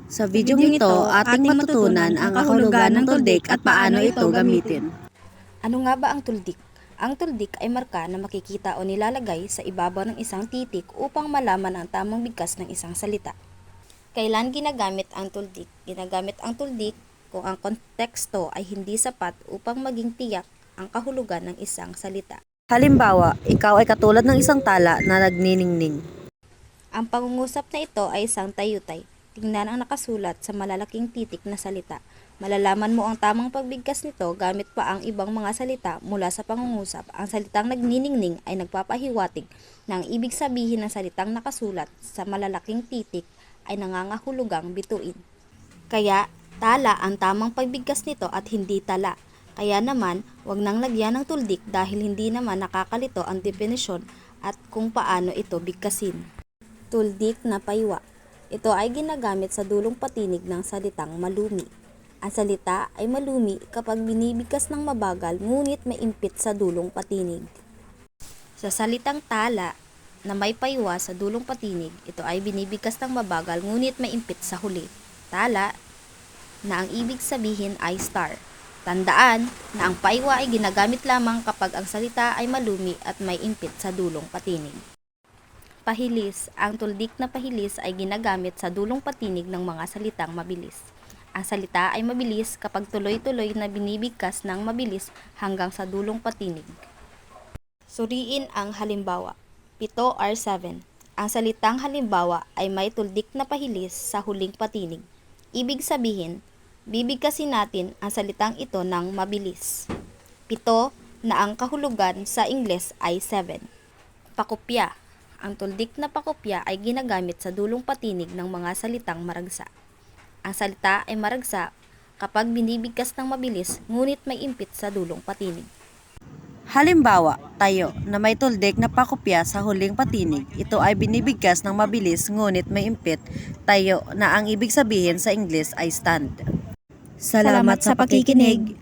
Sa videong ito, ating matutunan ang kahulugan ng tuldik at paano ito gamitin. Ano nga ba ang tuldik? Ang tuldik ay marka na makikita o nilalagay sa ibabaw ng isang titik upang malaman ang tamang bigkas ng isang salita. Kailan ginagamit ang tuldik? Ginagamit ang tuldik kung ang konteksto ay hindi sapat upang maging tiyak ang kahulugan ng isang salita. Halimbawa, ikaw ay katulad ng isang tala na nagniningning. Ang pangungusap na ito ay isang tayutay. Tingnan ang nakasulat sa malalaking titik na salita. Malalaman mo ang tamang pagbigkas nito gamit pa ang ibang mga salita mula sa pangungusap. Ang salitang nagniningning ay nagpapahiwatig na ang ibig sabihin ng salitang nakasulat sa malalaking titik ay nangangahulugang bituin. Kaya, tala ang tamang pagbigkas nito at hindi tala. Kaya naman, wag nang lagyan ng tuldik dahil hindi naman nakakalito ang definisyon at kung paano ito bigkasin. Tuldik na paywa. Ito ay ginagamit sa dulong patinig ng salitang malumi. Ang salita ay malumi kapag binibigkas ng mabagal ngunit may impit sa dulong patinig. Sa salitang tala na may paywa sa dulong patinig, ito ay binibigkas ng mabagal ngunit may impit sa huli. Tala na ang ibig sabihin ay star. Tandaan na ang paywa ay ginagamit lamang kapag ang salita ay malumi at may impit sa dulong patinig. Pahilis. Ang tuldik na pahilis ay ginagamit sa dulong patinig ng mga salitang mabilis. Ang salita ay mabilis kapag tuloy-tuloy na binibigkas ng mabilis hanggang sa dulong patinig. Suriin ang halimbawa. 7 or 7. Ang salitang halimbawa ay may tuldik na pahilis sa huling patinig. Ibig sabihin, bibigkasin natin ang salitang ito ng mabilis. 7 na ang kahulugan sa Ingles ay 7. Pakopya. Ang tuldik na pakopya ay ginagamit sa dulong patinig ng mga salitang maragsa. Ang salita ay maragsa kapag binibigkas ng mabilis ngunit may impit sa dulong patinig. Halimbawa, tayo na may tuldik na pakopya sa huling patinig. Ito ay binibigkas ng mabilis ngunit may impit. Tayo na ang ibig sabihin sa Ingles ay stand. Salamat sa pakikinig.